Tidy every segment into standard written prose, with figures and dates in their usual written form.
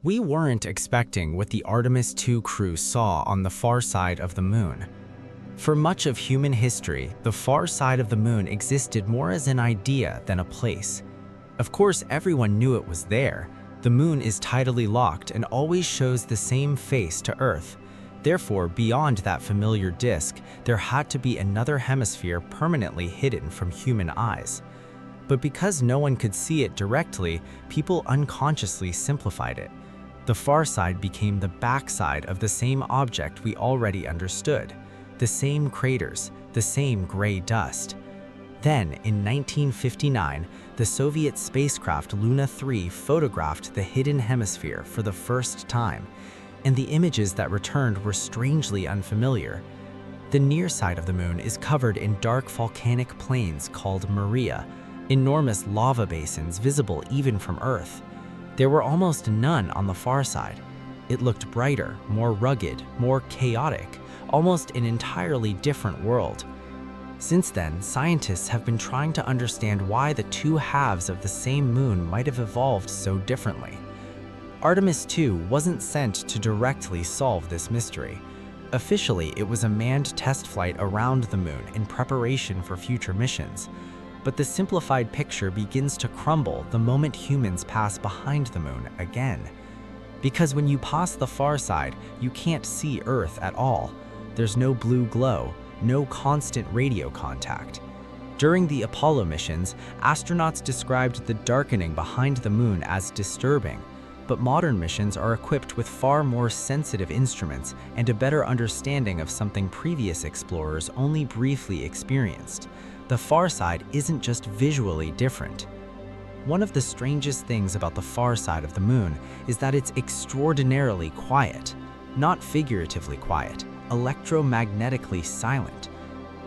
We weren't expecting what the Artemis 2 crew saw on the far side of the moon. For much of human history, the far side of the moon existed more as an idea than a place. Of course, everyone knew it was there. The moon is tidally locked and always shows the same face to Earth. Therefore, beyond that familiar disk, there had to be another hemisphere permanently hidden from human eyes. But because no one could see it directly, people unconsciously simplified it. The far side became the backside of the same object we already understood. The same craters, the same gray dust. Then, in 1959, the Soviet spacecraft Luna 3 photographed the hidden hemisphere for the first time, and the images that returned were strangely unfamiliar. The near side of the moon is covered in dark volcanic plains called Maria, enormous lava basins visible even from Earth. There were almost none on the far side. It looked brighter, more rugged, more chaotic, almost an entirely different world. Since then, scientists have been trying to understand why the two halves of the same moon might have evolved so differently. Artemis 2 wasn't sent to directly solve this mystery. Officially, it was a manned test flight around the moon in preparation for future missions. But the simplified picture begins to crumble the moment humans pass behind the moon again. Because when you pass the far side, you can't see Earth at all. There's no blue glow, no constant radio contact. During the Apollo missions, astronauts described the darkening behind the moon as disturbing, but modern missions are equipped with far more sensitive instruments and a better understanding of something previous explorers only briefly experienced. The far side isn't just visually different. One of the strangest things about the far side of the moon is that it's extraordinarily quiet. Not figuratively quiet, electromagnetically silent.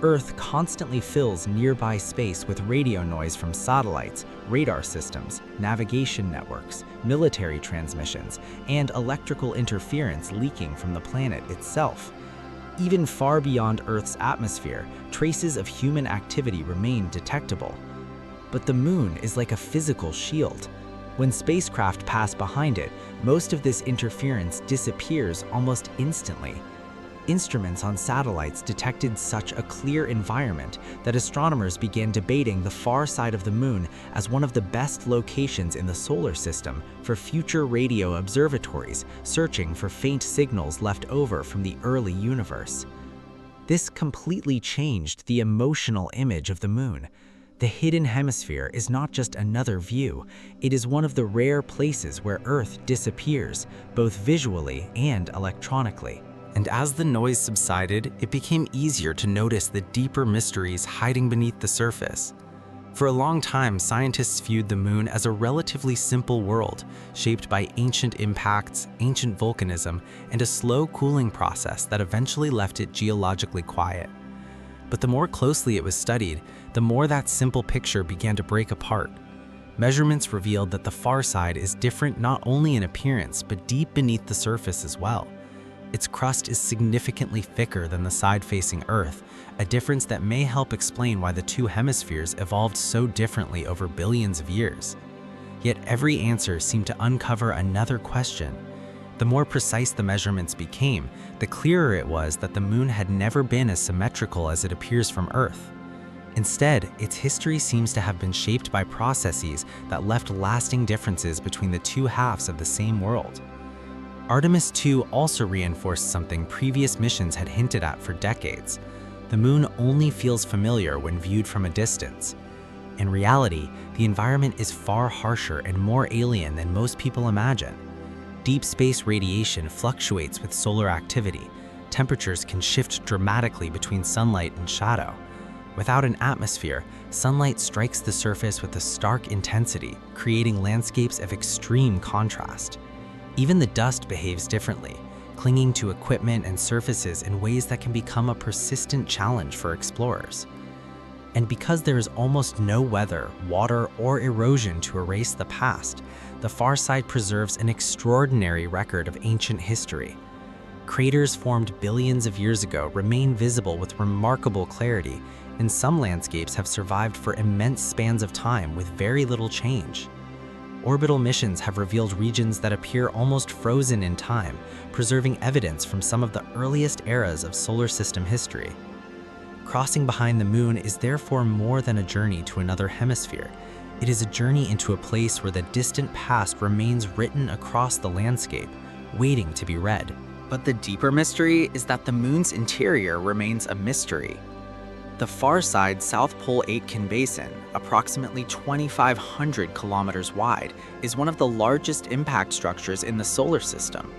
Earth constantly fills nearby space with radio noise from satellites, radar systems, navigation networks, military transmissions, and electrical interference leaking from the planet itself. Even far beyond Earth's atmosphere, traces of human activity remain detectable. But the moon is like a physical shield. When spacecraft pass behind it, most of this interference disappears almost instantly. Instruments on satellites detected such a clear environment that astronomers began debating the far side of the moon as one of the best locations in the solar system for future radio observatories searching for faint signals left over from the early universe. This completely changed the emotional image of the moon. The hidden hemisphere is not just another view, it is one of the rare places where Earth disappears, both visually and electronically. And as the noise subsided, it became easier to notice the deeper mysteries hiding beneath the surface. For a long time, scientists viewed the moon as a relatively simple world, shaped by ancient impacts, ancient volcanism, and a slow cooling process that eventually left it geologically quiet. But the more closely it was studied, the more that simple picture began to break apart. Measurements revealed that the far side is different not only in appearance, but deep beneath the surface as well. Its crust is significantly thicker than the side facing Earth, a difference that may help explain why the two hemispheres evolved so differently over billions of years. Yet every answer seemed to uncover another question. The more precise the measurements became, the clearer it was that the moon had never been as symmetrical as it appears from Earth. Instead, its history seems to have been shaped by processes that left lasting differences between the two halves of the same world. Artemis 2 also reinforced something previous missions had hinted at for decades. The moon only feels familiar when viewed from a distance. In reality, the environment is far harsher and more alien than most people imagine. Deep space radiation fluctuates with solar activity. Temperatures can shift dramatically between sunlight and shadow. Without an atmosphere, sunlight strikes the surface with a stark intensity, creating landscapes of extreme contrast. Even the dust behaves differently, clinging to equipment and surfaces in ways that can become a persistent challenge for explorers. And because there is almost no weather, water, or erosion to erase the past, the far side preserves an extraordinary record of ancient history. Craters formed billions of years ago remain visible with remarkable clarity, and some landscapes have survived for immense spans of time with very little change. orbital missions have revealed regions that appear almost frozen in time, preserving evidence from some of the earliest eras of solar system history. Crossing behind the moon is therefore more than a journey to another hemisphere. It is a journey into a place where the distant past remains written across the landscape, waiting to be read. But the deeper mystery is that the moon's interior remains a mystery. The far side South Pole Aitken Basin, approximately 2,500 kilometers wide, is one of the largest impact structures in the solar system.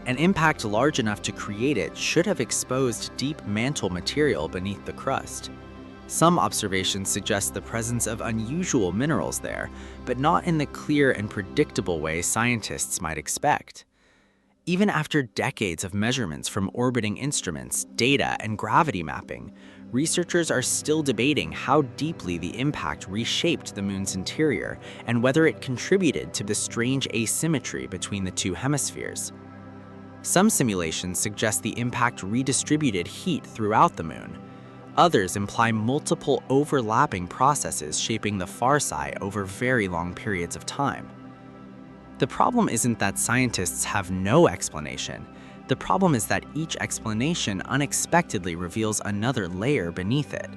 An impact large enough to create it should have exposed deep mantle material beneath the crust. Some observations suggest the presence of unusual minerals there, but not in the clear and predictable way scientists might expect. Even after decades of measurements from orbiting instruments, data, and gravity mapping, researchers are still debating how deeply the impact reshaped the moon's interior and whether it contributed to the strange asymmetry between the two hemispheres. Some simulations suggest the impact redistributed heat throughout the moon. Others imply multiple overlapping processes shaping the far side over very long periods of time. The problem isn't that scientists have no explanation. The problem is that each explanation unexpectedly reveals another layer beneath it.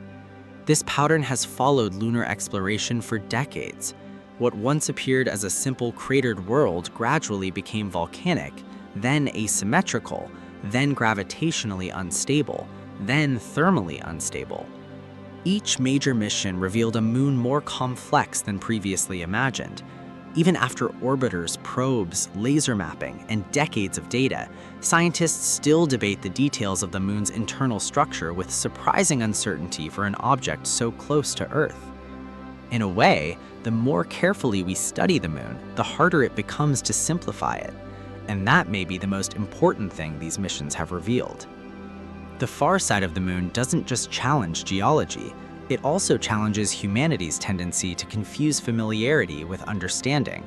This pattern has followed lunar exploration for decades. What once appeared as a simple cratered world gradually became volcanic, then asymmetrical, then gravitationally unstable, then thermally unstable. Each major mission revealed a moon more complex than previously imagined. Even after orbiters, probes, laser mapping, and decades of data, scientists still debate the details of the moon's internal structure with surprising uncertainty for an object so close to Earth. In a way, the more carefully we study the moon, the harder it becomes to simplify it. And that may be the most important thing these missions have revealed. The far side of the moon doesn't just challenge geology, it also challenges humanity's tendency to confuse familiarity with understanding.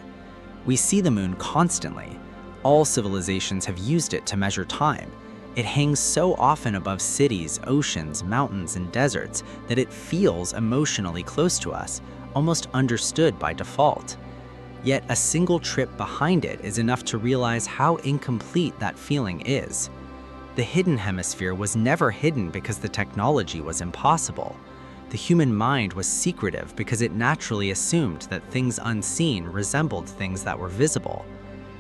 We see the moon constantly. All civilizations have used it to measure time. It hangs so often above cities, oceans, mountains, and deserts that it feels emotionally close to us, almost understood by default. Yet a single trip behind it is enough to realize how incomplete that feeling is. The hidden hemisphere was never hidden because the technology was impossible. The human mind was secretive because it naturally assumed that things unseen resembled things that were visible.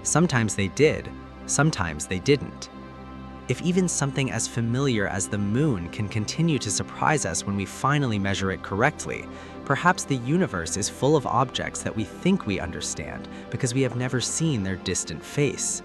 Sometimes they did, sometimes they didn't. If even something as familiar as the moon can continue to surprise us when we finally measure it correctly, perhaps the universe is full of objects that we think we understand because we have never seen their distant face.